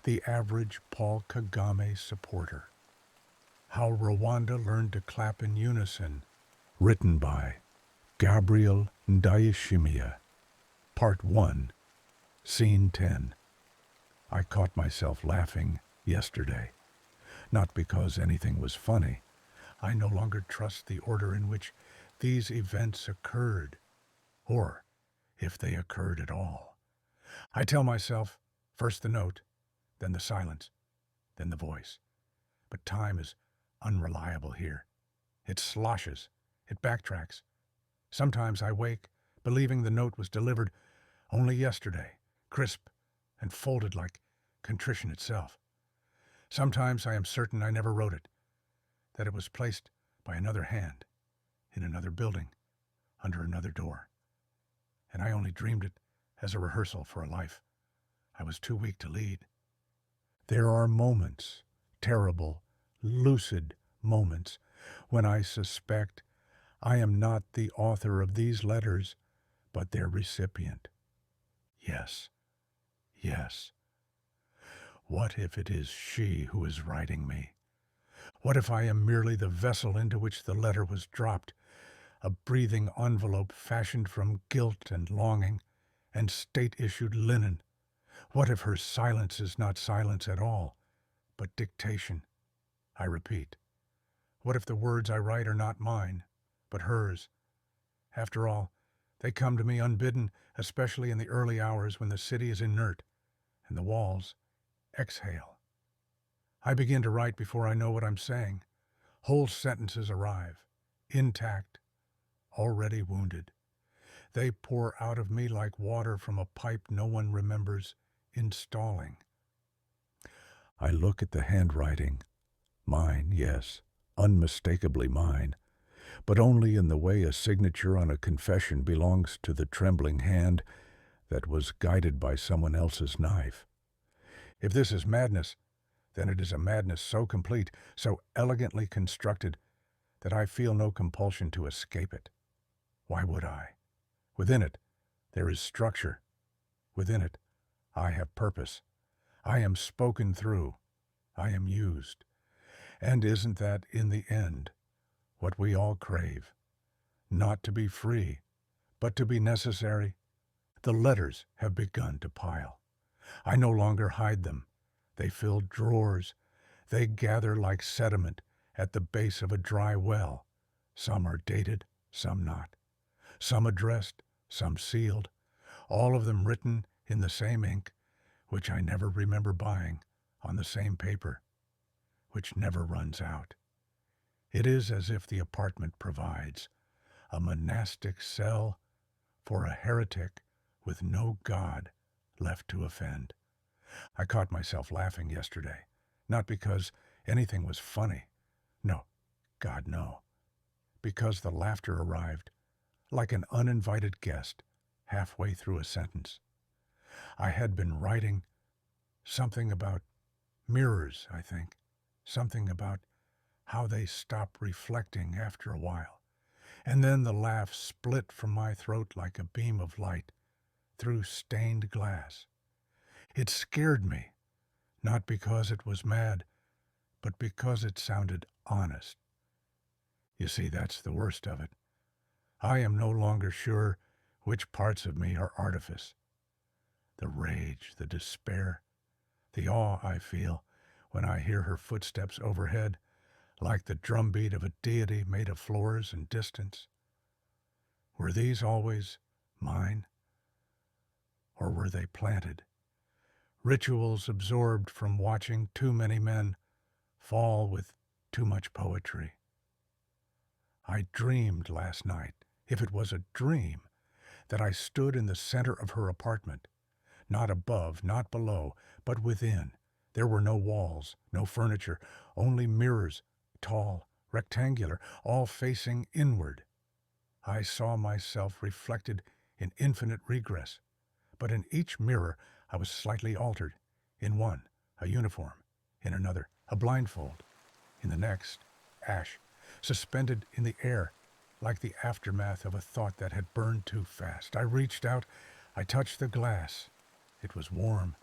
The Average Paul Kagame Supporter. How Rwanda Learned to Clap in Unison. Written by Gabriel Ndayishimiye. Part 1, Scene 10. I caught myself laughing yesterday. Not because anything was funny. I no longer trust the order in which these events occurred, or if they occurred at all. I tell myself, first the note, then the silence, then the voice. But time is unreliable here. It sloshes, it backtracks. Sometimes I wake, believing the note was delivered only yesterday, crisp and folded like contrition itself. Sometimes I am certain I never wrote it, that it was placed by another hand, in another building, under another door. And I only dreamed it as a rehearsal for a life I was too weak to lead. There are moments, terrible, lucid moments, when I suspect I am not the author of these letters, but their recipient. Yes, yes. What if it is she who is writing me? What if I am merely the vessel into which the letter was dropped, a breathing envelope fashioned from guilt and longing and state-issued linen? What if her silence is not silence at all, but dictation? I repeat, what if the words I write are not mine, but hers? After all, they come to me unbidden, especially in the early hours when the city is inert and the walls exhale. I begin to write before I know what I'm saying. Whole sentences arrive, intact, already wounded. They pour out of me like water from a pipe no one remembers installing. I look at the handwriting. Mine, yes, unmistakably mine, but only in the way a signature on a confession belongs to the trembling hand that was guided by someone else's knife. If this is madness, then it is a madness so complete, so elegantly constructed, that I feel no compulsion to escape it. Why would I? Within it, there is structure. Within it, I have purpose. I am spoken through. I am used. And isn't that, in the end, what we all crave? Not to be free, but to be necessary. The letters have begun to pile. I no longer hide them. They fill drawers. They gather like sediment at the base of a dry well. Some are dated, some not. Some addressed, some sealed. All of them written in the same ink, which I never remember buying, on the same paper, which never runs out. It is as if the apartment provides a monastic cell for a heretic with no God left to offend. I caught myself laughing yesterday, not because anything was funny. No, God, no. Because the laughter arrived, like an uninvited guest, halfway through a sentence. I had been writing something about mirrors, I think. Something about how they stop reflecting after a while. And then the laugh split from my throat like a beam of light through stained glass. It scared me, not because it was mad, but because it sounded honest. You see, that's the worst of it. I am no longer sure which parts of me are artifice. The rage, the despair, the awe I feel when I hear her footsteps overhead, like the drumbeat of a deity made of floors and distance. Were these always mine? Or were they planted? Rituals absorbed from watching too many men fall with too much poetry. I dreamed last night, if it was a dream, that I stood in the center of her apartment, not above, not below, but within. There were no walls, no furniture, only mirrors, tall, rectangular, all facing inward. I saw myself reflected in infinite regress, but in each mirror I was slightly altered. In one, a uniform. In another, a blindfold. In the next, ash, suspended in the air, like the aftermath of a thought that had burned too fast. I reached out, I touched the glass. It was warm,